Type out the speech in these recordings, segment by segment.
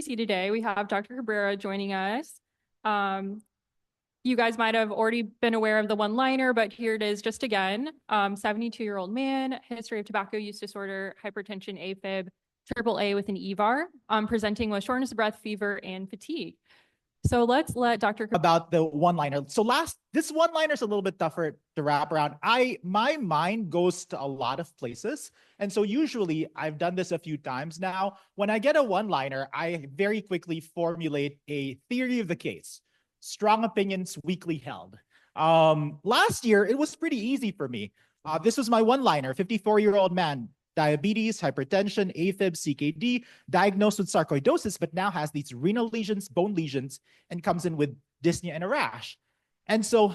Today. We have Dr. Cabrera joining us. You guys might have already been aware of the one-liner, but here it is just again. 72-year-old man, history of tobacco use disorder, hypertension, AFib, AAA with an EVAR, presenting with shortness of breath, fever, and fatigue. So let's let Dr. About the one-liner. So this one-liner is a little bit tougher to wrap around. My mind goes to a lot of places. And so usually I've done this a few times now. When I get a one-liner, I very quickly formulate a theory of the case. Strong opinions weakly held. Last year, it was pretty easy for me. This was my one-liner, 54-year-old man, diabetes, hypertension, AFib, CKD, diagnosed with sarcoidosis, but now has these renal lesions, bone lesions, and comes in with dyspnea and a rash. And so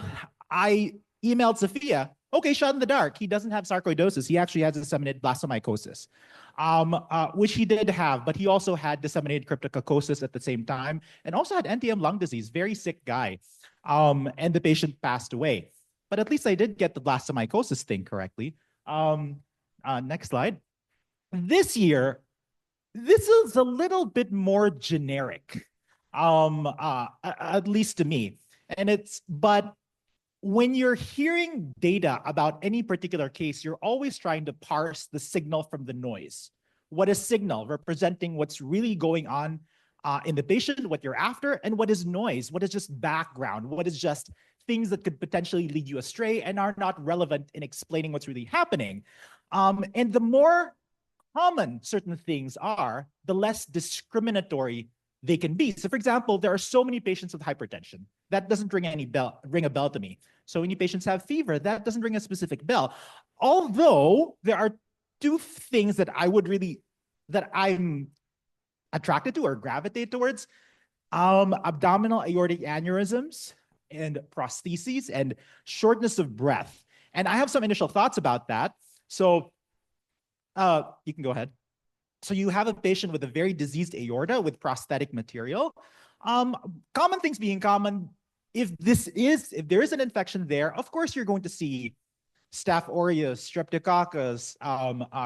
I emailed Sophia, okay, shot in the dark. He doesn't have sarcoidosis. He actually has disseminated blastomycosis, which he did have, but he also had disseminated cryptococcosis at the same time and also had NTM lung disease, very sick guy. And the patient passed away. But at least I did get the blastomycosis thing correctly. Next slide. This year, this is a little bit more generic, at least to me. But when you're hearing data about any particular case, you're always trying to parse the signal from the noise. What is signal representing what's really going on in the patient, what you're after, and what is noise? What is just background? What is just things that could potentially lead you astray and are not relevant in explaining what's really happening? And the more common certain things are, the less discriminatory they can be. So for example, there are so many patients with hypertension. That doesn't ring a bell to me. So many patients have fever. That doesn't ring a specific bell. Although there are two things that I'm attracted to or gravitate towards, abdominal aortic aneurysms and prostheses and shortness of breath. And I have some initial thoughts about that. So you can go ahead. So you have a patient with a very diseased aorta with prosthetic material. Common things being common, if there is an infection there, of course you're going to see Staph aureus, Streptococcus,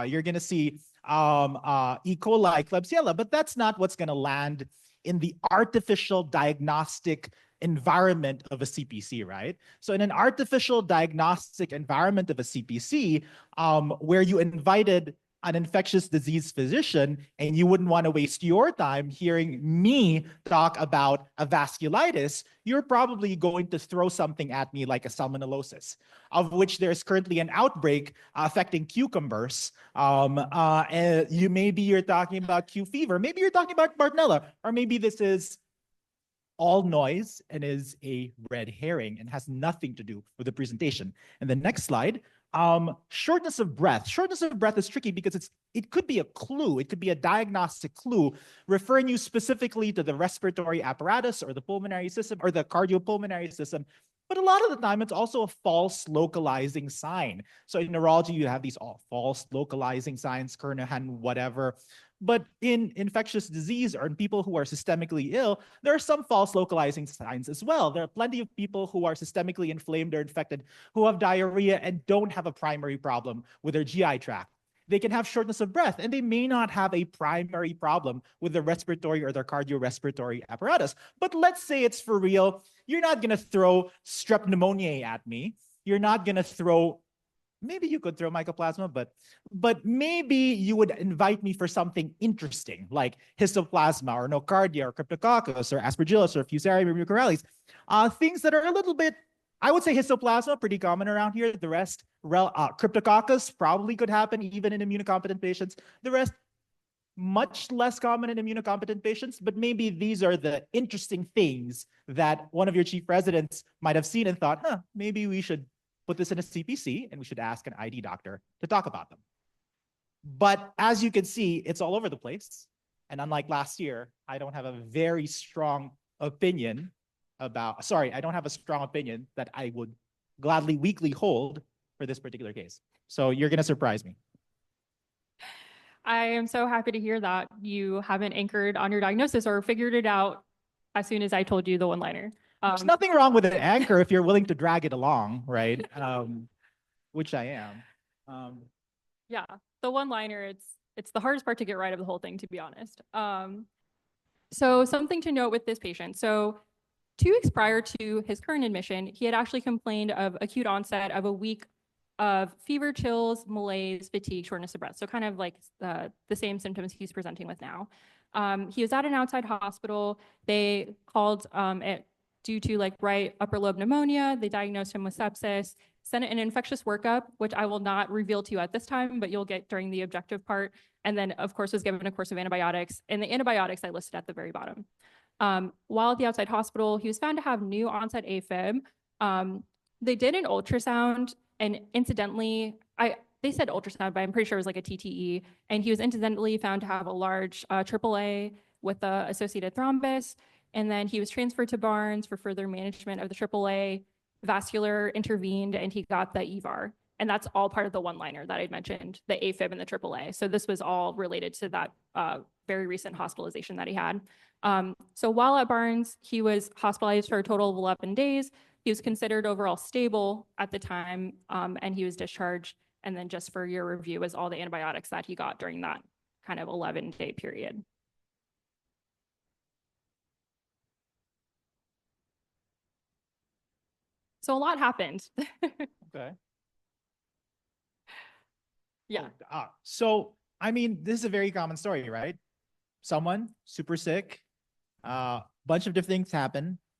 you're going to see E. coli, Klebsiella, but that's not what's going to land in the artificial diagnostic environment of a CPC, right? So in an artificial diagnostic environment of a CPC, where you invited an infectious disease physician and you wouldn't want to waste your time hearing me talk about a vasculitis, you're probably going to throw something at me like a salmonellosis, of which there's currently an outbreak affecting cucumbers. Maybe you're talking about Q fever, maybe you're talking about Bartonella, or maybe this is all noise and is a red herring and has nothing to do with the presentation. And the next slide, shortness of breath. Shortness of breath is tricky because it could be a clue. It could be a diagnostic clue referring you specifically to the respiratory apparatus or the pulmonary system or the cardiopulmonary system. But a lot of the time, it's also a false localizing sign. So in neurology, you have these all false localizing signs, Kernahan, whatever. But in infectious disease or in people who are systemically ill, there are some false localizing signs as well. There are plenty of people who are systemically inflamed or infected who have diarrhea and don't have a primary problem with their GI tract. They can have shortness of breath and they may not have a primary problem with their respiratory or their cardiorespiratory apparatus. But let's say it's for real. You're not going to throw strep pneumoniae at me. You're not going to throw, maybe you could throw mycoplasma, but maybe you would invite me for something interesting like histoplasma or nocardia or cryptococcus or aspergillus or Fusarium mucorales. Things that are a little bit, I would say histoplasma, pretty common around here. The rest, cryptococcus probably could happen even in immunocompetent patients. The rest, much less common in immunocompetent patients, but maybe these are the interesting things that one of your chief residents might have seen and thought, maybe we should put this in a CPC and we should ask an ID doctor to talk about them. But as you can see, it's all over the place. And unlike last year, I don't have a very strong opinion I don't have a strong opinion that I would gladly weekly hold for this particular case. So you're going to surprise me. I am so happy to hear that you haven't anchored on your diagnosis or figured it out as soon as I told you the one-liner. There's nothing wrong with an anchor if you're willing to drag it along, right? Which I am. Yeah, the one-liner, it's the hardest part to get right of the whole thing, to be honest. So something to note with this patient. So 2 weeks prior to his current admission, he had actually complained of acute onset of a week of fever, chills, malaise, fatigue, shortness of breath. So kind of like the same symptoms he's presenting with now. He was at an outside hospital. They called it due to like right upper lobe pneumonia. They diagnosed him with sepsis, sent an infectious workup, which I will not reveal to you at this time, but you'll get during the objective part. And then, of course, was given a course of antibiotics. And the antibiotics I listed at the very bottom. While at the outside hospital, he was found to have new onset AFib. They did an ultrasound, and incidentally, they said ultrasound, but I'm pretty sure it was like a TTE. And he was incidentally found to have a large AAA with the associated thrombus. And then he was transferred to Barnes for further management of the AAA. Vascular intervened, and he got the EVAR. And that's all part of the one-liner that I'd mentioned, the AFib and the AAA. So this was all related to that very recent hospitalization that he had. So while at Barnes, he was hospitalized for a total of 11 days. He was considered overall stable at the time, and he was discharged. And then just for your review is all the antibiotics that he got during that kind of 11-day period. So a lot happened. Okay. Yeah. So, I mean, this is a very common story, right? Someone super sick, bunch of different things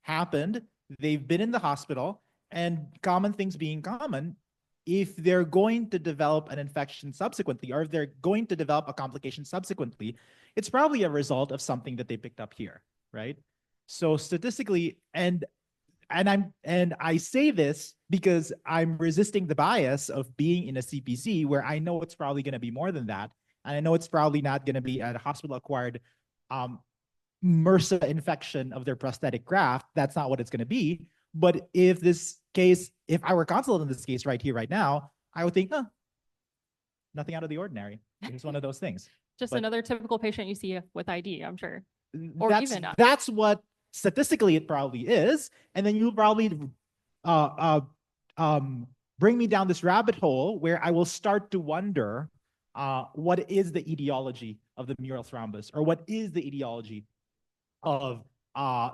happened. They've been in the hospital, and common things being common, if they're going to develop an infection subsequently, or if they're going to develop a complication subsequently, it's probably a result of something that they picked up here, right? So statistically, and I say this because I'm resisting the bias of being in a CPC where I know it's probably going to be more than that. And I know it's probably not going to be a hospital-acquired MRSA infection of their prosthetic graft. That's not what it's going to be. But if I were consulate in this case right here, right now, I would think, nothing out of the ordinary. It's one of those things. Just another typical patient you see with ID, I'm sure. Or that's what statistically it probably is. And then you'll probably bring me down this rabbit hole where I will start to wonder what is the etiology of the mural thrombus, or what is the etiology of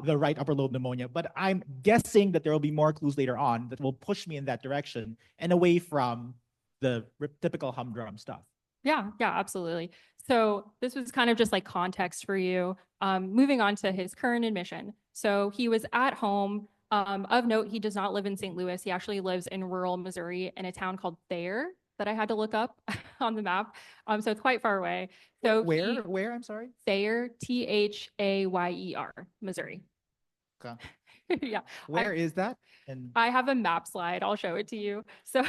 the right upper lobe pneumonia. But I'm guessing that there will be more clues later on that will push me in that direction and away from the typical humdrum stuff. Yeah, absolutely. So this was kind of just like context for you. Moving on to his current admission. So he was at home. Of note, he does not live in St. Louis. He actually lives in rural Missouri in a town called Thayer that I had to look up on the map. So it's quite far away. So where, I'm sorry? Thayer, Thayer, Missouri. Okay. Yeah. Where is that? And I have a map slide. I'll show it to you. So,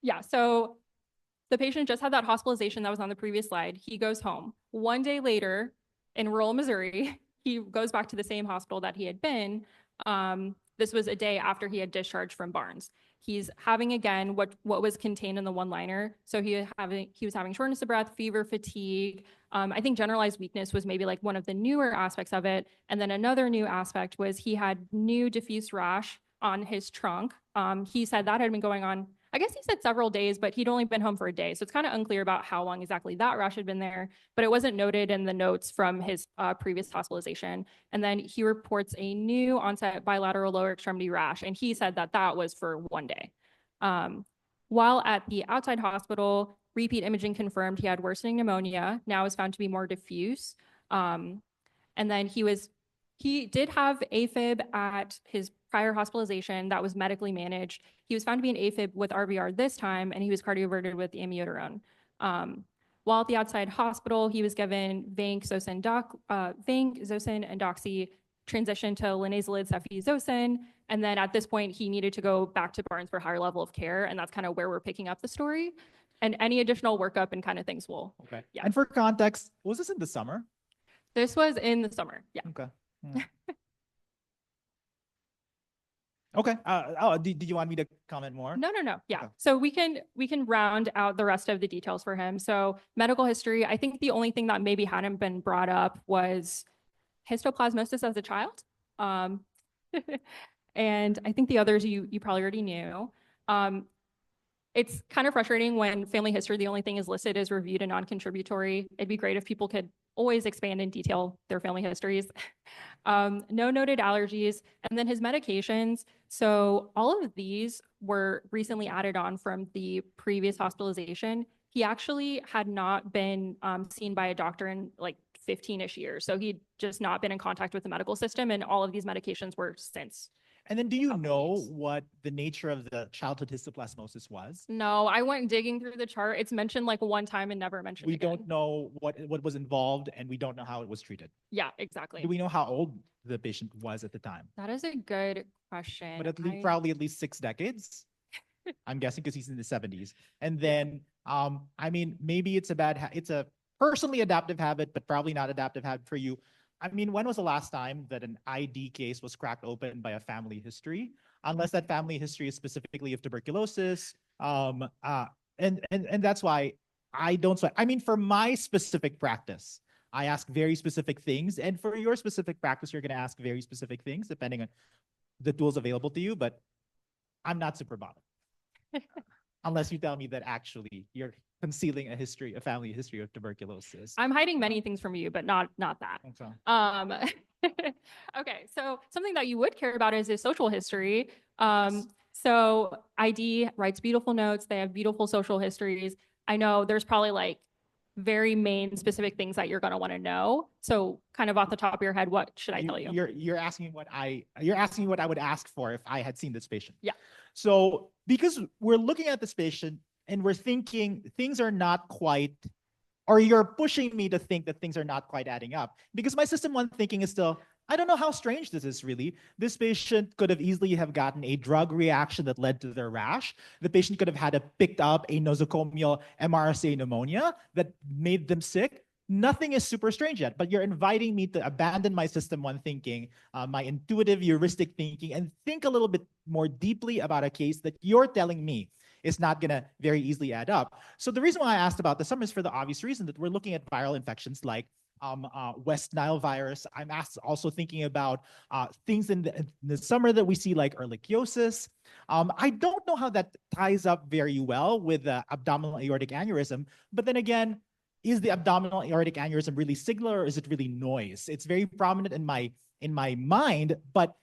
yeah, so the patient just had that hospitalization that was on the previous slide. He goes home. One day later in rural Missouri, he goes back to the same hospital that he had been. This was a day after he had discharged from Barnes. He's having again what was contained in the one-liner. So he was having shortness of breath, fever, fatigue. I think generalized weakness was maybe like one of the newer aspects of it. And then another new aspect was he had new diffuse rash on his trunk. He said that had been going on, I guess he said several days, but he'd only been home for a day. So it's kind of unclear about how long exactly that rash had been there, but it wasn't noted in the notes from his previous hospitalization. And then he reports a new onset bilateral lower extremity rash, and he said that that was for one day. While at the outside hospital, repeat imaging confirmed he had worsening pneumonia, now is found to be more diffuse. And then he did have AFib at his prior hospitalization that was medically managed. He was found to be an AFib with RVR this time, and he was cardioverted with amiodarone. While at the outside hospital, he was given vanc, zosyn, and doxy, transitioned to linezolid, cefizocin, and then at this point, he needed to go back to Barnes for a higher level of care, and that's kind of where we're picking up the story. And any additional workup and kind of things will. Okay. Yeah. And for context, was this in the summer? This was in the summer. Yeah. Okay. Yeah. Okay. Did you want me to comment more? No. Yeah. Okay. So we can round out the rest of the details for him. So medical history, I think the only thing that maybe hadn't been brought up was histoplasmosis as a child. And I think the others you probably already knew. It's kind of frustrating when family history, the only thing is listed as reviewed and non-contributory. It'd be great if people could always expand and detail their family histories. No noted allergies, and then his medications. So all of these were recently added on from the previous hospitalization. He actually had not been seen by a doctor in like 15-ish years. So he'd just not been in contact with the medical system, and all of these medications were since. And then do you couple know weeks. what the nature of the childhood histoplasmosis was? No, I went digging through the chart. It's mentioned like one time and never mentioned We again. don't know what was involved, and we don't know how it was treated. Yeah, Do exactly. we know how old the patient was at the time? That is a good question. But at least probably at least 6 decades. I'm guessing because he's in the 70s. And then I mean, maybe it's it's a personally adaptive habit, but probably not adaptive habit for you. I mean, when was the last time that an ID case was cracked open by a family history? Unless that family history is specifically of tuberculosis. And that's why I don't sweat. I mean, for my specific practice, I ask very specific things. And for your specific practice, you're going to ask very specific things depending on the tools available to you. But I'm not super bothered. Unless you tell me that actually you're concealing a family history of tuberculosis. I'm hiding many things from you, but not that. Okay. Okay, so something that you would care about is his social history. So ID writes beautiful notes. They have beautiful social histories. I know there's probably like very main specific things that you're going to want to know. So kind of off the top of your head, what should I tell you? You're asking what I would ask for if I had seen this patient. Yeah. So because we're looking at this patient and we're thinking things are not quite, or you're pushing me to think that things are not quite adding up, because my system one thinking is still, I don't know how strange this is really. This patient could have easily have gotten a drug reaction that led to their rash. The patient could have picked up a nosocomial MRSA pneumonia that made them sick. Nothing is super strange yet, but you're inviting me to abandon my system one thinking, my intuitive heuristic thinking, and think a little bit more deeply about a case that you're telling me is not going to very easily add up. So the reason why I asked about the summer is for the obvious reason that we're looking at viral infections like West Nile virus. I'm also thinking about things in the summer that we see like ehrlichiosis. I don't know how that ties up very well with the abdominal aortic aneurysm, but then again, is the abdominal aortic aneurysm really signal or is it really noise? It's very prominent in my mind, but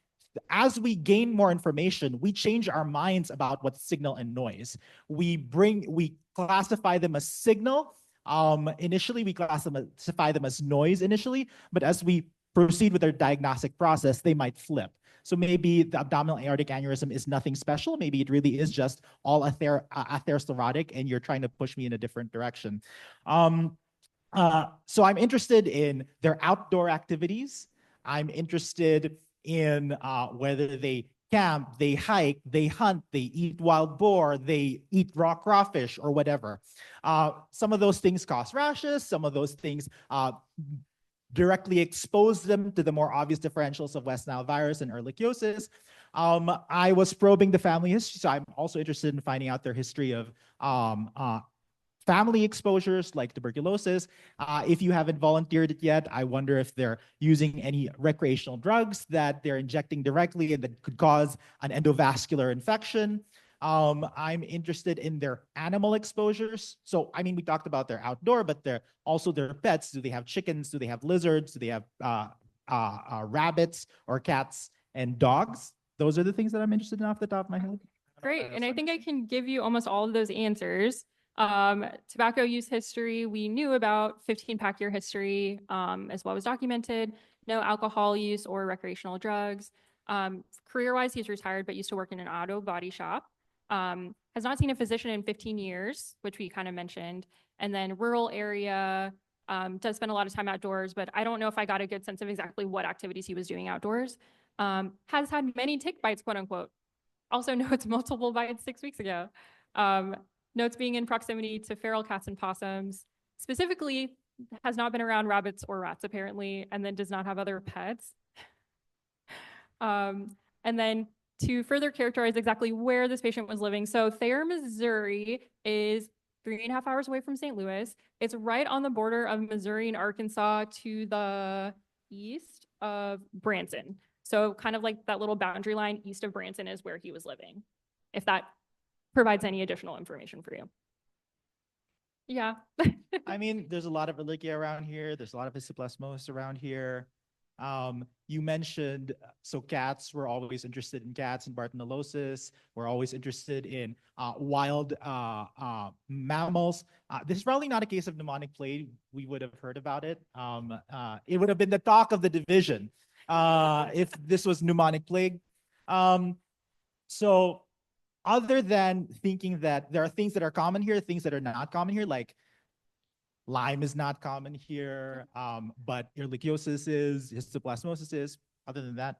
as we gain more information, we change our minds about what's signal and noise. We classify them as signal. Initially, we classify them as noise initially, but as we proceed with our diagnostic process, they might flip. So maybe the abdominal aortic aneurysm is nothing special. Maybe it really is just all atherosclerotic, and you're trying to push me in a different direction. So I'm interested in their outdoor activities. I'm interested in whether they camp, they hike, they hunt, they eat wild boar, they eat raw crawfish or whatever. Some of those things cause rashes. Some of those things directly expose them to the more obvious differentials of West Nile virus and ehrlichiosis. I was probing the family history, so I'm also interested in finding out their history of family exposures like tuberculosis. If you haven't volunteered it yet, I wonder if they're using any recreational drugs that they're injecting directly and that could cause an endovascular infection. I'm interested in their animal exposures. So, I mean, we talked about their outdoor, but they're also their pets. Do they have chickens? Do they have lizards? Do they have rabbits or cats and dogs? Those are the things that I'm interested in off the top of my head. Great. And I think I can give you almost all of those answers. Tobacco use history, we knew about 15-pack year history as well as documented. No alcohol use or recreational drugs. Career-wise, he's retired but used to work in an auto body shop. Has not seen a physician in 15 years, which we kind of mentioned. And then rural area, does spend a lot of time outdoors, but I don't know if I got a good sense of exactly what activities he was doing outdoors. Has had many tick bites, quote unquote. Also notes multiple bites 6 weeks ago. Notes being in proximity to feral cats and possums. Specifically, has not been around rabbits or rats, apparently, and then does not have other pets. And then to further characterize exactly where this patient was living. So Thayer, Missouri is 3.5 hours away from St. Louis. It's right on the border of Missouri and Arkansas to the east of Branson. So kind of like that little boundary line east of Branson is where he was living, if that provides any additional information for you. Yeah. I mean, there's a lot of Ehrlichia around here. There's a lot of histoplasmosis around here. You mentioned, so cats, we're always interested in cats and Bartonellosis. We're always interested in wild mammals. This is probably not a case of pneumonic plague. We would have heard about it. It would have been the talk of the division if this was pneumonic plague. So other than thinking that there are things that are common here, things that are not common here, like Lyme is not common here, but ehrlichiosis is, histoplasmosis is. Other than that,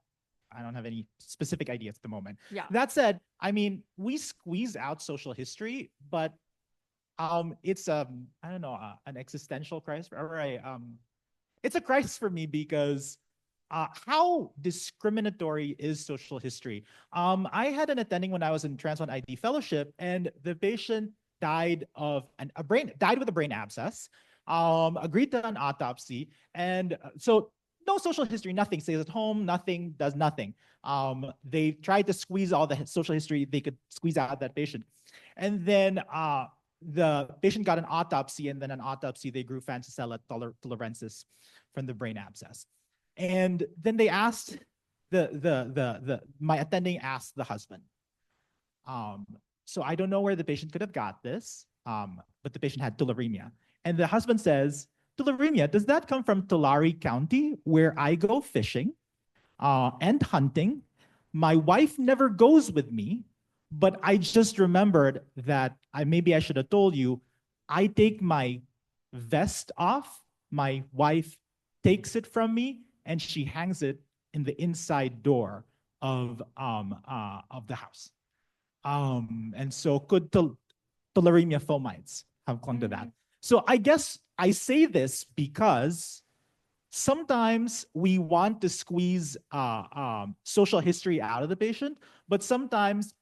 I don't have any specific ideas at the moment. Yeah. That said, I mean, we squeeze out social history, but it's I don't know, an existential crisis, it's a crisis for me because how discriminatory is social history? I had an attending when I was in Transplant ID Fellowship, and the patient died of died with a brain abscess, agreed to an autopsy, and so no social history, nothing, stays at home, nothing, does nothing. They tried to squeeze all the social history they could squeeze out of that patient. And then the patient got an autopsy, and then an autopsy, they grew Fancicella tularensis from the brain abscess. And then they asked my attending asked the husband. So I don't know where the patient could have got this, but the patient had tularemia. And the husband says, tularemia, does that come from Tulare County, where I go fishing and hunting? My wife never goes with me, but I just remembered that maybe I should have told you, I take my vest off, my wife takes it from me, and she hangs it in the inside door of the house. And so could tularemia fomites have clung to that? So I guess I say this because sometimes we want to squeeze social history out of the patient, but sometimes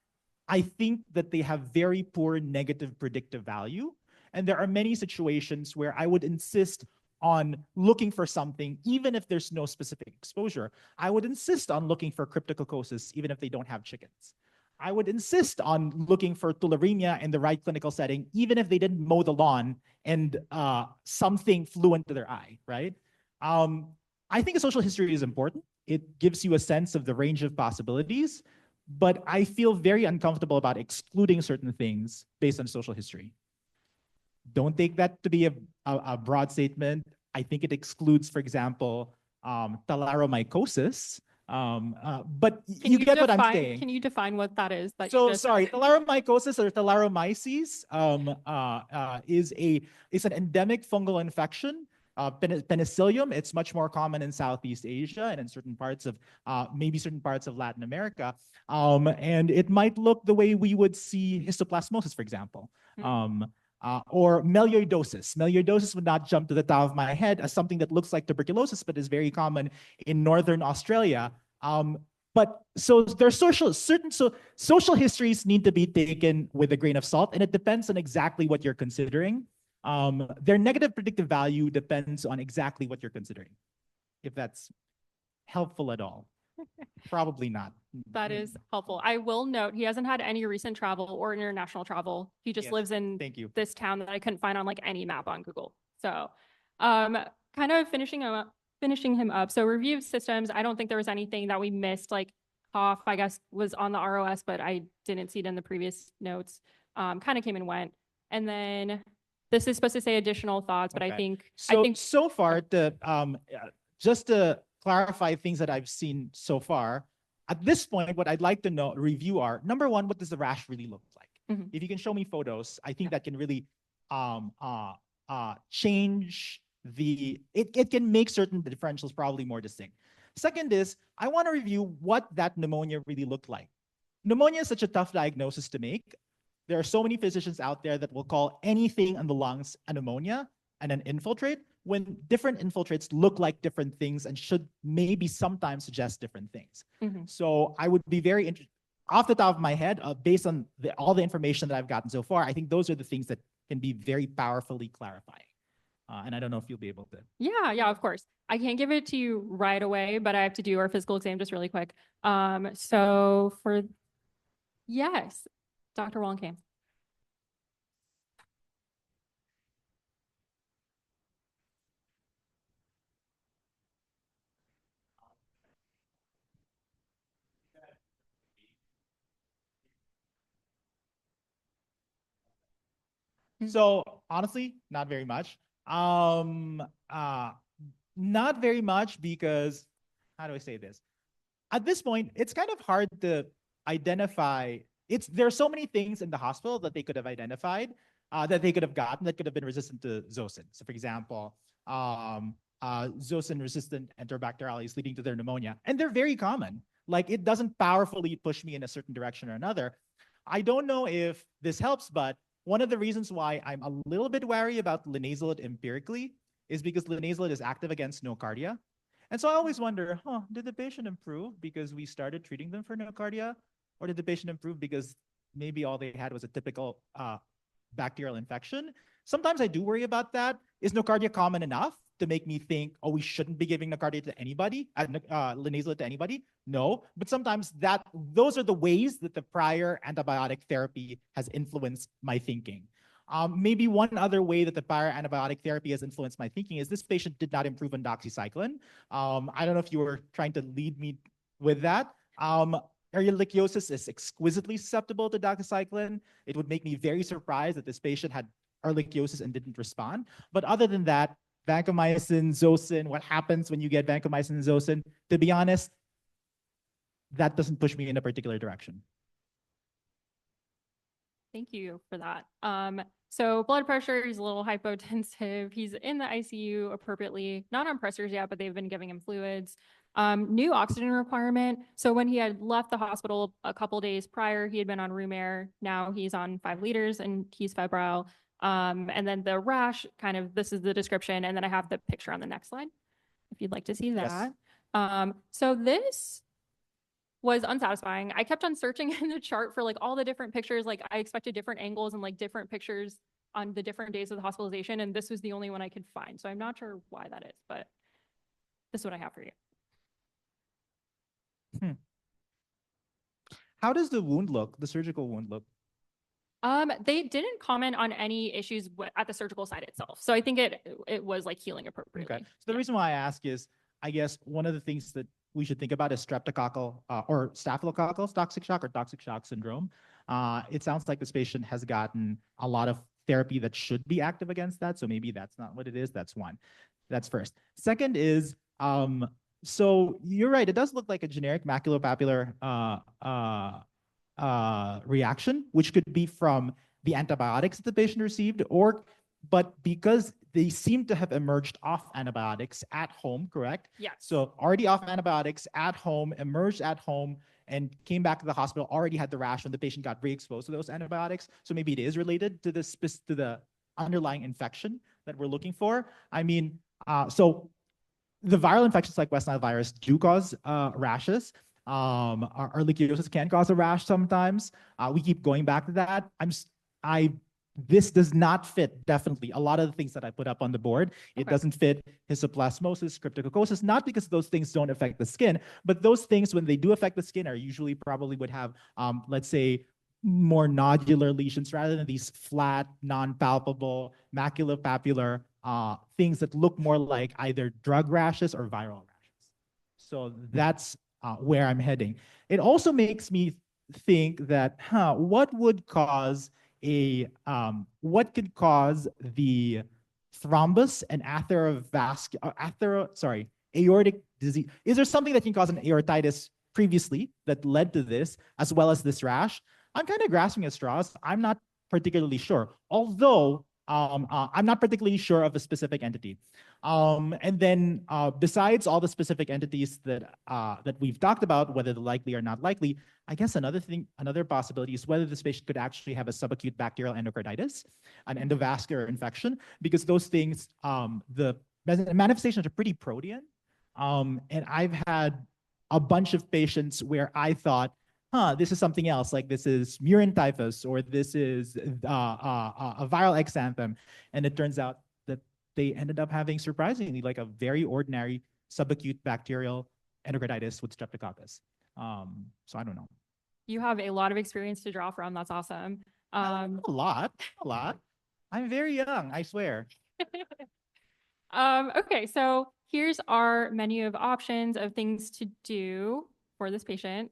I think that they have very poor negative predictive value. And there are many situations where I would insist on looking for something, even if there's no specific exposure. I would insist on looking for cryptococcosis, even if they don't have chickens. I would insist on looking for tularemia in the right clinical setting, even if they didn't mow the lawn and something flew into their eye, right? I think a social history is important. It gives you a sense of the range of possibilities, but I feel very uncomfortable about excluding certain things based on social history. Don't take that to be a broad statement. I think it excludes, for example, tularomycosis. But you get what I'm saying. Can you define what that is? So sorry, tularomycosis or tularomyces is an endemic fungal infection. Penicillium, it's much more common in Southeast Asia and in certain parts of maybe certain parts of Latin America. And it might look the way we would see histoplasmosis, for example. Or melioidosis. Melioidosis would not jump to the top of my head as something that looks like tuberculosis, but is very common in Northern Australia. But so there's social histories need to be taken with a grain of salt, and it depends on exactly what you're considering. Their negative predictive value depends on exactly what you're considering. If that's helpful at all. Probably not. That is helpful. I will note he hasn't had any recent travel or international travel. He just lives in this town that I couldn't find on like any map on Google. So kind of finishing him up. So review of systems, I don't think there was anything that we missed. Like cough, I guess, was on the ROS, but I didn't see it in the previous notes. Kind of came and went. And then this is supposed to say additional thoughts, but I think so far just to clarify things that I've seen so far. At this point, what I'd like to review are, number one, what does the rash really look like? If you can show me photos, I think that can really change it can make certain differentials probably more distinct. Second is, I want to review what that pneumonia really looked like. Pneumonia is such a tough diagnosis to make. There are so many physicians out there that will call anything in the lungs a pneumonia and an infiltrate, when different infiltrates look like different things and should maybe sometimes suggest different things. So I would be very interested, off the top of my head, based on all the information that I've gotten so far, I think those are the things that can be very powerfully clarifying. And I don't know if you'll be able to. Yeah, of course. I can't give it to you right away, but I have to do our physical exam just really quick. Yes. Dr. Wallenkamp. So honestly, not very much. Uh, not very much because, how do I say this? At this point, it's kind of hard to identify. There are so many things in the hospital that they could have identified, that they could have gotten that could have been resistant to Zosyn. So, for example, Zosyn-resistant enterobacteriales leading to their pneumonia, and they're very common. Like it doesn't powerfully push me in a certain direction or another. I don't know if this helps, but one of the reasons why I'm a little bit wary about linezolid empirically is because linezolid is active against nocardia. And so I always wonder, did the patient improve because we started treating them for nocardia? Or did the patient improve because maybe all they had was a typical bacterial infection? Sometimes I do worry about that. Is nocardia common enough to make me think, oh, we shouldn't be giving nocardia to anybody, linezolid to anybody? No, but sometimes those are the ways that the prior antibiotic therapy has influenced my thinking. Maybe one other way that the prior antibiotic therapy has influenced my thinking is this patient did not improve on doxycycline. I don't know if you were trying to lead me with that. Ehrlichiosis is exquisitely susceptible to doxycycline. It would make me very surprised that this patient had ehrlichiosis and didn't respond. But other than that, vancomycin, Zosyn, what happens when you get vancomycin and Zosyn, to be honest, that doesn't push me in a particular direction. Thank you for that. So blood pressure, he's a little hypotensive. He's in the ICU appropriately, not on pressors yet, but they've been giving him fluids. New oxygen requirement. So when he had left the hospital a couple days prior, he had been on room air. Now he's on 5 liters and he's febrile. And then the rash, this is the description. And then I have the picture on the next slide, if you'd like to see that. Yes. So this was unsatisfying. I kept on searching in the chart for like all the different pictures. Like I expected different angles and like different pictures on the different days of the hospitalization. And this was the only one I could find. So I'm not sure why that is, but this is what I have for you. How does the wound look, the surgical wound look? They didn't comment on any issues at the surgical site itself. So I think it was like healing appropriately. Okay. So the reason why I ask is, I guess one of the things that we should think about is streptococcal or staphylococcal toxic shock syndrome. It sounds like this patient has gotten a lot of therapy that should be active against that. So maybe that's not what it is. That's one. That's first. Second is, so you're right. It does look like a generic maculopapular reaction, which could be from the antibiotics that the patient received, but because they seem to have emerged off antibiotics at home, correct? Yes. So already off antibiotics at home, emerged at home, and came back to the hospital, already had the rash when the patient got re-exposed to those antibiotics. So maybe it is related to the underlying infection that we're looking for. I mean, so the viral infections like West Nile virus do cause rashes. Our ehrlichiosis can cause a rash sometimes. We keep going back to that. This does not fit, definitely, a lot of the things that I put up on the board. It doesn't fit histoplasmosis, cryptococcosis, not because those things don't affect the skin, but those things, when they do affect the skin, are usually probably would have, let's say, more nodular lesions rather than these flat, non-palpable, maculopapular things that look more like either drug rashes or viral rashes. So that's where I'm heading. It also makes me think that, what would cause what could cause the thrombus and aortic disease? Is there something that can cause an aortitis previously that led to this, as well as this rash? I'm kind of grasping at straws. I'm not particularly sure, although I'm not particularly sure of a specific entity. And then besides all the specific entities that we've talked about, whether they're likely or not likely, I guess another possibility is whether this patient could actually have a subacute bacterial endocarditis, an endovascular infection, because those things, the manifestations are pretty protean. And I've had a bunch of patients where I thought, this is something else, like this is murine typhus, or this is a viral exanthem. And it turns out that they ended up having, surprisingly, like a very ordinary subacute bacterial endocarditis with streptococcus. So I don't know. You have a lot of experience to draw from. That's awesome. A lot, a lot. I'm very young, I swear. Okay, so here's our menu of options of things to do for this patient.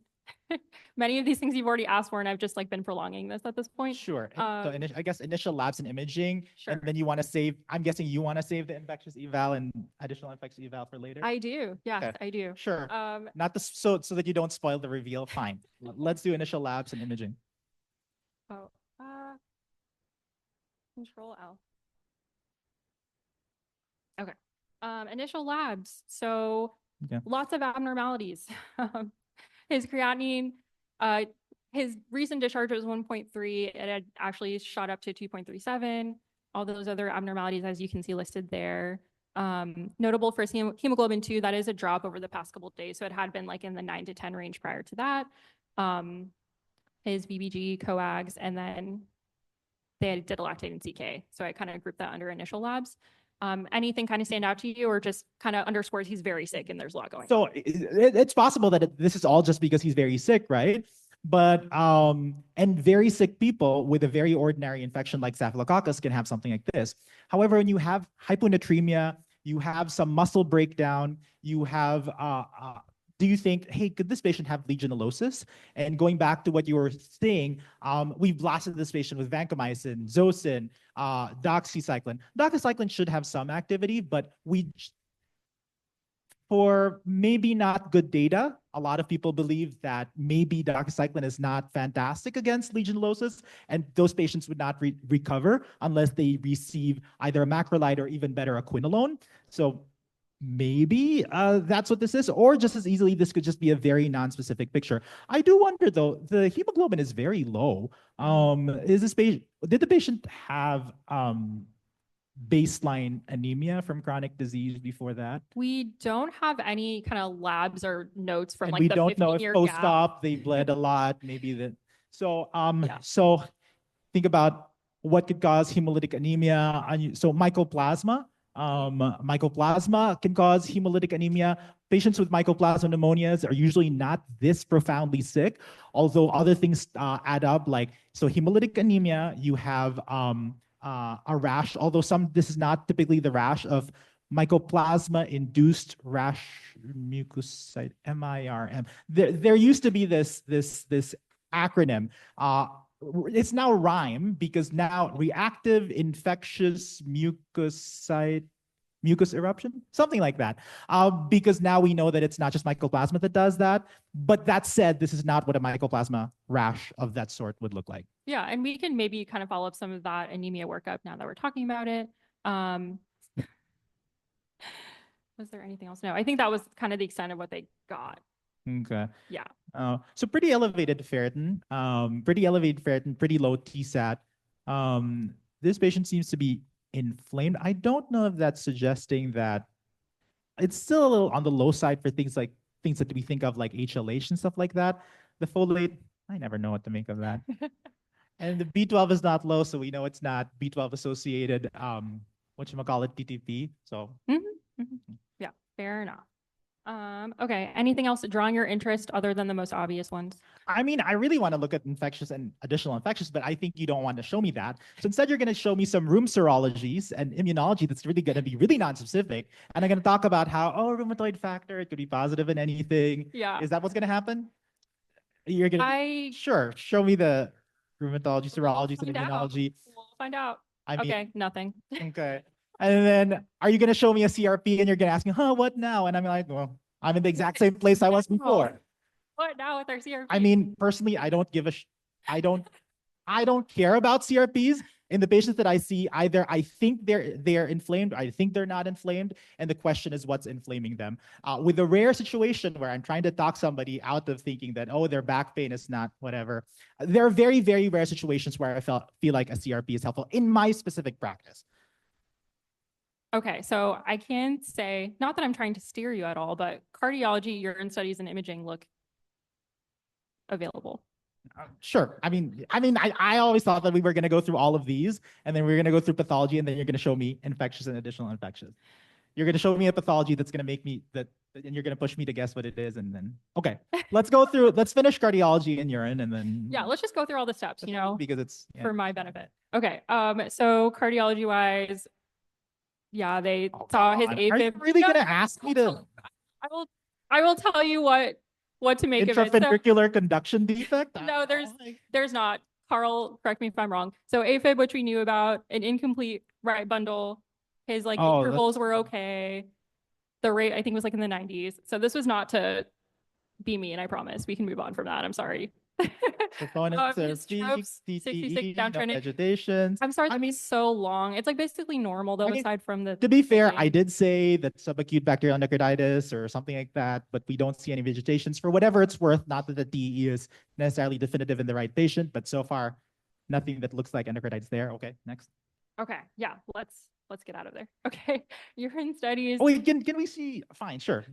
Many of these things you've already asked for, and I've just like been prolonging this at this point. Sure. I guess initial labs and imaging, Sure. and then you want to save, I'm guessing you want to save the infectious eval and additional infectious eval for later? I do. Yes, Okay. I do. Sure. Not the, so that you don't spoil the reveal. Fine. Let's do initial labs and imaging. Oh, Control L. Okay. Initial labs. So Okay. lots of abnormalities. His creatinine, his recent discharge was 1.3. It had actually shot up to 2.37. All those other abnormalities, as you can see listed there. Notable for hemoglobin 2, that is a drop over the past couple of days. So it had been like in the 9 to 10 range prior to that. His BBG, coags, and then they did a lactate and CK. So I kind of grouped that under initial labs. Anything kind of stand out to you, or just kind of underscores he's very sick and there's a lot going on? So it's possible that this is all just because he's very sick, right? But and very sick people with a very ordinary infection like staphylococcus can have something like this. However, when you have hyponatremia, you have some muscle breakdown, you have do you think, hey, could this patient have legionellosis? And going back to what you were saying, we've blasted this patient with vancomycin, Zosyn, doxycycline. Doxycycline should have some activity, but for maybe not good data, a lot of people believe that maybe doxycycline is not fantastic against legionellosis, and those patients would not recover unless they receive either a macrolide or even better, a quinolone. So maybe that's what this is, or just as easily, this could just be a very non-specific picture. I do wonder though, the hemoglobin is very low. Is this patient, did the patient have baseline anemia from chronic disease before that? We don't have any kind of labs or notes from And like we the don't know if 15-year post-op they bled a lot, maybe that. So Yeah. so think about what could cause hemolytic anemia. So mycoplasma. Mycoplasma can cause hemolytic anemia. Patients with mycoplasma pneumonias are usually not this profoundly sick, although other things add up. Like, so hemolytic anemia, you have a rash, although this is not typically the rash of mycoplasma-induced rash mucosite, MIRM. There used to be this acronym. It's now RIME because now reactive infectious mucus eruption, something like that. Because now we know that it's not just mycoplasma that does that. But that said, this is not what a mycoplasma rash of that sort would look like. Yeah, and we can maybe kind of follow up some of that anemia workup now that we're talking about it. Was there anything else? No, I think that was kind of the extent of what they got. Okay. Yeah. So pretty elevated ferritin, pretty low TSAT. This patient seems to be inflamed. I don't know if that's suggesting that it's still a little on the low side for things that we think of like HLH and stuff like that. The folate, I never know what to make of that. And the B12 is not low, so we know it's not B12 associated, whatchamacallit, PTP. So yeah, fair enough. Okay, anything else drawing your interest other than the most obvious ones? I mean, I really want to look at infectious and additional infectious, but I think you don't want to show me that. So instead, you're going to show me some room serologies and immunology that's really going to be really non-specific. And I'm going to talk about how, rheumatoid factor, it could be positive in anything. Yeah. Is that what's going to happen? You're going to, sure, show me the rheumatology, serologies, and immunology. We'll find out. I mean, okay, nothing. Okay. And then are you going to show me a CRP and you're going to ask me, what now? And I'm like, well, I'm in the exact same place I was before. What now with our CRP? I mean, personally, I don't give a I don't care about CRPs. In the patients that I see, either I think they're inflamed, I think they're not inflamed, and the question is what's inflaming them. With a rare situation where I'm trying to talk somebody out of thinking that, their back pain is not whatever, there are very, very rare situations where I feel like a CRP is helpful in my specific practice. Okay, so I can say, not that I'm trying to steer you at all, but cardiology, urine studies, and imaging look available. Sure. I always thought that we were going to go through all of these, and then we are going to go through pathology, and then you're going to show me infectious and additional infectious. you're gonna show me a pathology that's gonna make me and you're gonna push me to guess what it is, and then okay, let's go through. Let's finish cardiology and urine, and then Yeah, let's just go through all the steps, because it's for my benefit. Okay. So cardiology wise, yeah, they saw his Are you AFib. really No, gonna ask me to I will I will tell you what to make of it. So intraventricular conduction defect? no, there's not. Carl, correct me if I'm wrong. So AFib, which we knew about, an incomplete right bundle. His like Oh, intervals were okay. The rate I think was like in the 90s. So this was not to be mean, I promise. We can move on from that. I'm sorry. Components are His peak, tropes, 66 CTE, no downtrending. vegetations. I'm sorry, I mean, it's so long. It's like basically normal though, I mean, aside from the to be fair, thing. I did say that subacute bacterial endocarditis or something like that, but we don't see any vegetations for whatever it's worth. Not that the DE is necessarily definitive in the right patient, but so far, nothing that looks like endocarditis there. Okay, next. Okay, yeah, let's get out of there. Okay, urine studies. Oh wait, can we see? Fine, sure.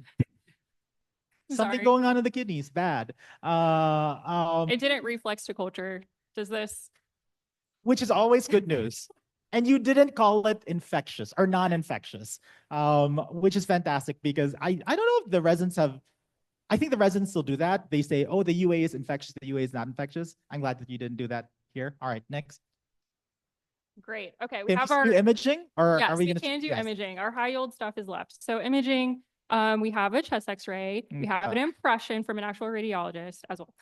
Something Sorry. going on in the kidneys, bad. It didn't reflex to culture. Does this? Which is always good news. And you didn't call it infectious or non-infectious, which is fantastic because I don't know if the residents have. I think the residents still do that. They say, "Oh, the UA is infectious. The UA is not infectious." I'm glad that you didn't do that here. All right, next. Great. Okay, we Can have we our do imaging, or yes, are we we going to? can do Yes. imaging. Our high yield stuff is left. So imaging, we have a chest X-ray. We have an impression from an actual radiologist as well.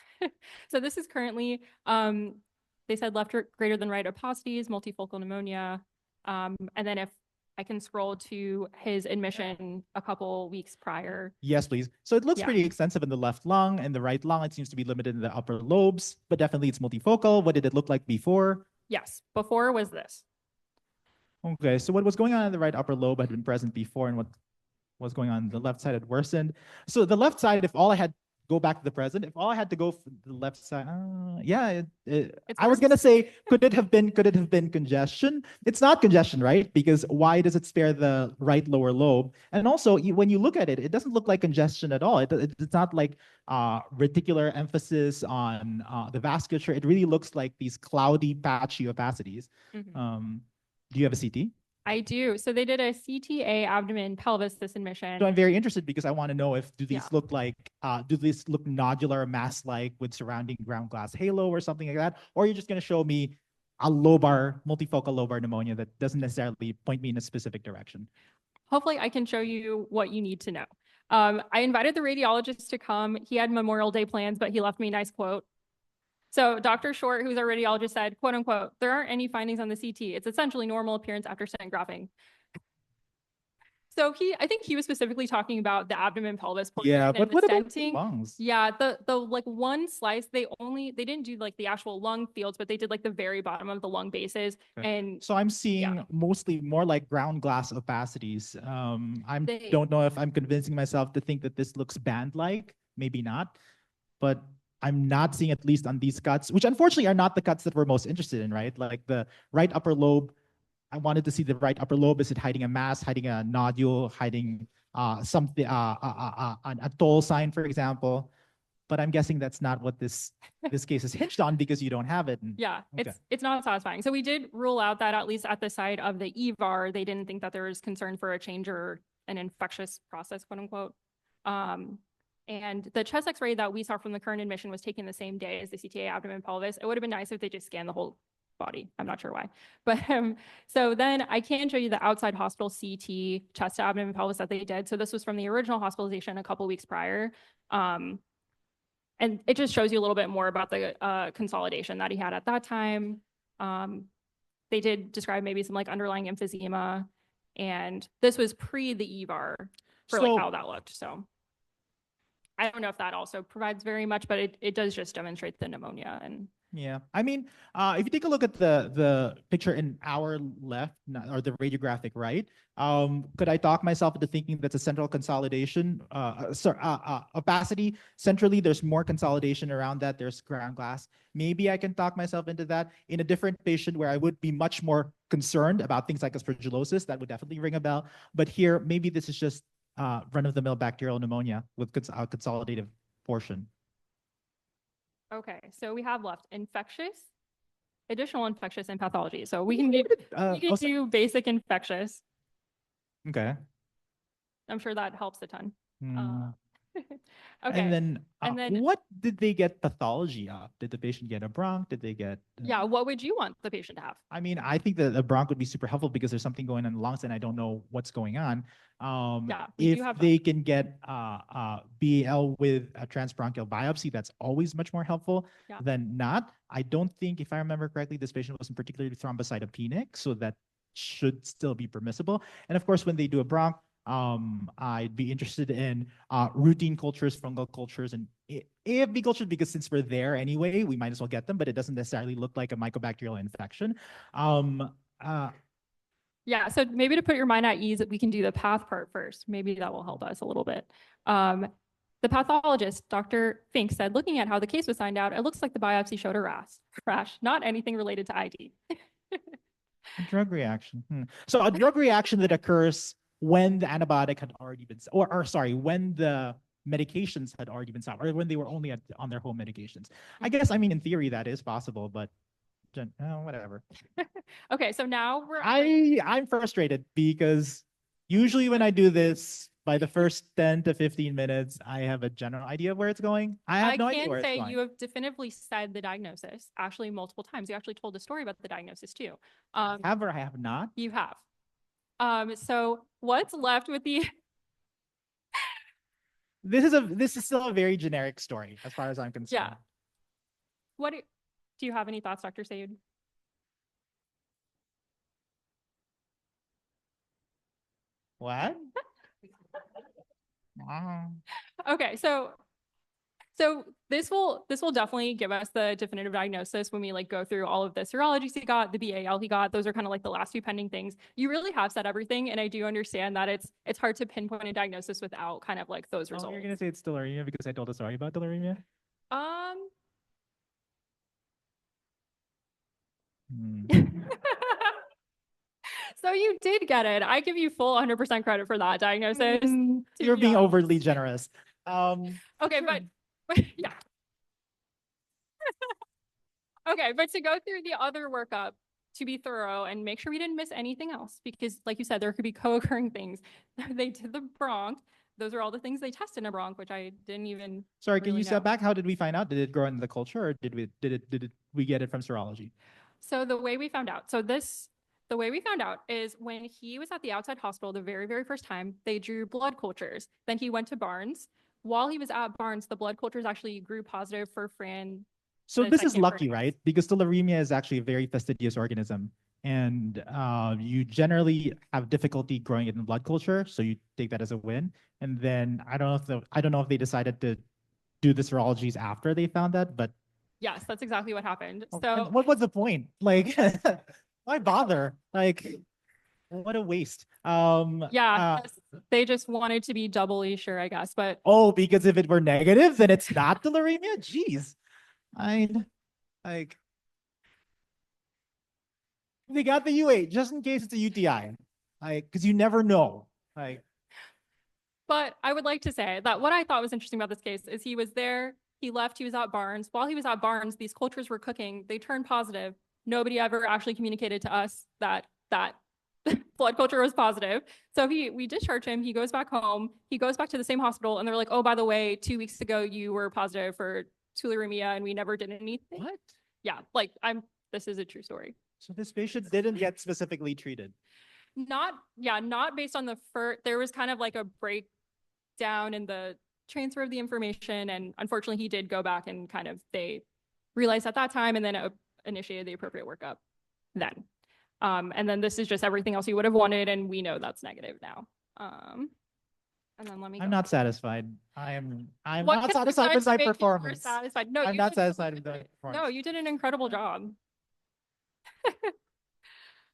So this is currently, they said left or greater than right opacities, multifocal pneumonia. And then if I can scroll to his admission a couple weeks prior. Yes, please. So it looks Yeah. pretty extensive in the left lung and the right lung. It seems to be limited in the upper lobes, but definitely it's multifocal. What did it look like before? Yes, before was this. Okay, so what was going on in the right upper lobe had been present before, and what was going on the left side had worsened. So the left side, if all I had go back to the present, if all I had to go for the left side, yeah, I was gonna say, could it have been congestion? It's not congestion, right? Because why does it spare the right lower lobe? And also, when you look at it, it doesn't look like congestion at all. It's not like reticular emphasis on the vasculature. It really looks like these cloudy, patchy opacities. Do you have a CT? I do. So they did a CTA abdomen pelvis this admission. So I'm very interested because I want to know if do these Yeah. look like do these look nodular mass-like with surrounding ground glass halo or something like that, or you're just going to show me a lobar multifocal lobar pneumonia that doesn't necessarily point me in a specific direction. Hopefully I can show you what you need to know. I invited the radiologist to come. He had Memorial Day plans, but he left me a nice quote. So Dr. Short, who's our radiologist, said, quote unquote, there aren't any findings on the CT. It's essentially normal appearance after stent grafting. So I think he was specifically talking about the abdomen pelvis portion. Yeah, and but the what about stenting. lungs? Yeah, the like one slice, they didn't do like the actual lung fields, but they did like the very bottom of the lung bases. Okay. And so I'm seeing mostly more like ground glass opacities. Don't know if I'm convincing myself to think that this looks band-like, maybe not, but I'm not seeing, at least on these cuts, which unfortunately are not the cuts that we're most interested in, right? Like the right upper lobe. I wanted to see the right upper lobe. Is it hiding a mass, hiding a nodule, hiding something, a toll sign, for example? But I'm guessing that's not what this case is hinged on because you don't have it. Yeah, okay. It's not satisfying. So we did rule out that at least at the site of the EVAR, they didn't think that there was concern for a change or an infectious process, quote unquote. And the chest X-ray that we saw from the current admission was taken the same day as the CTA abdomen pelvis. It would have been nice if they just scanned the whole body. I'm not sure why. But so then I can show you the outside hospital CT chest to abdomen pelvis that they did. So this was from the original hospitalization a couple weeks prior. And it just shows you a little bit more about the consolidation that he had at that time. They did describe maybe some like underlying emphysema. And this was pre the EVAR for like how that looked. So I don't know if that also provides very much, but it does just demonstrate the pneumonia. And yeah, I mean, if you take a look at the picture in our left or the radiographic right, could I talk myself into thinking that's a central consolidation? Opacity centrally, there's more consolidation around that. There's ground glass. Maybe I can talk myself into that. In a different patient where I would be much more concerned about things like aspergillosis, that would definitely ring a bell. But here, maybe this is just run-of-the-mill bacterial pneumonia with a consolidative portion. Okay, so we have left infectious, additional infectious, and pathology. So we can do, do basic infectious. Okay. I'm sure that helps a ton. Hmm. Okay. And then, And then, what did they get pathology of? Did the patient get a bronch? Did they get? yeah, what would you want the patient to have? I mean, I think that a bronch would be super helpful because there's something going on in the lungs and I don't know what's going on. Yeah, we do If have they both. can get BAL with a transbronchial biopsy, that's always much more helpful Yeah. than not. I don't think, if I remember correctly, this patient wasn't particularly thrombocytopenic, so that should still be permissible. And of course, when they do a bronch, I'd be interested in routine cultures, fungal cultures, and AFB cultures, because since we're there anyway, we might as well get them, but it doesn't necessarily look like a mycobacterial infection. Yeah, so maybe to put your mind at ease, we can do the path part first. Maybe that will help us a little bit. The pathologist, Dr. Fink, said, looking at how the case was signed out, it looks like the biopsy showed a rash, not anything related to ID. A drug reaction. So a drug reaction that occurs when the antibiotic had already been, or sorry, when the medications had already been stopped, or when they were only on their home medications. I guess, I mean, in theory, that is possible, but whatever. Okay, so now I'm frustrated because usually when I do this, by the first 10 to 15 minutes, I have a general idea of where it's going. I have no idea where it's can say going. you have definitively said the diagnosis, actually multiple times. You actually told the story about the diagnosis too. Have or I have not. You have. So what's left with the This is still a very generic story as far as I'm concerned. yeah. Do you have any thoughts, Dr. Sayed? What? Wow. Okay, so this will definitely give us the definitive diagnosis when we like go through all of the serologies he got, the BAL he got. Those are kind of like the last few pending things. You really have said everything, and I do understand that it's hard to pinpoint a diagnosis without kind of like those results. You're gonna say it's tularemia because I told a story about tularemia? So you did get it. I give you full 100% credit for that diagnosis. You're being overly generous. Okay, but yeah. Okay, but to go through the other workup to be thorough and make sure we didn't miss anything else, because like you said, there could be co-occurring things. They did the bronch. Those are all the things they tested in a bronch, which I didn't even. Sorry, can really you step know. back? How did we find out? Did it grow into the culture, or did we get it from serology? So the way we found out, the way we found out is when he was at the outside hospital the very, very first time, they drew blood cultures. Then he went to Barnes. While he was at Barnes, the blood cultures actually grew positive for Fran. So this is lucky, right? Because tularemia is actually a very fastidious organism, and you generally have difficulty growing it in blood culture. So you take that as a win. And then I don't know if they decided to do the serologies after they found that, but yes, that's exactly what happened. So and what was the point? Like, why bother? Like, what a waste. yeah, they just wanted to be doubly sure, I guess. But oh, because if it were negative, then it's not tularemia. Jeez, like they got the U8 just in case it's a UTI, like because you never know. Like, but I would like to say that what I thought was interesting about this case is he was there, he left, he was at Barnes. While he was at Barnes, these cultures were cooking. They turned positive. Nobody ever actually communicated to us that blood culture was positive. So we discharge him. He goes back home. He goes back to the same hospital, and they're like, "Oh, by the way, 2 weeks ago you were positive for tularemia, and we never did anything." what? Yeah, like this is a true story. So this patient didn't get specifically treated. Not based on the first. There was kind of like a breakdown in the transfer of the information, and unfortunately, he did go back and kind of they realized at that time, and then initiated the appropriate workup then. And then this is just everything else you would have wanted, and we know that's negative now. And then let me. I'm not satisfied. I'm What not can be satisfied done with to my make you more performance. satisfied? No, I'm not satisfied with my performance. No, you did an incredible job.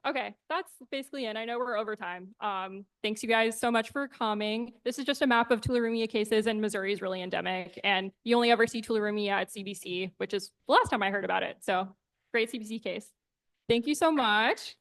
Okay, that's basically it. I know we're over time. Thanks you guys so much for coming. This is just a map of tularemia cases, and Missouri is really endemic, and you only ever see tularemia at CBC, which is the last time I heard about it. So great CBC case. Thank you so much.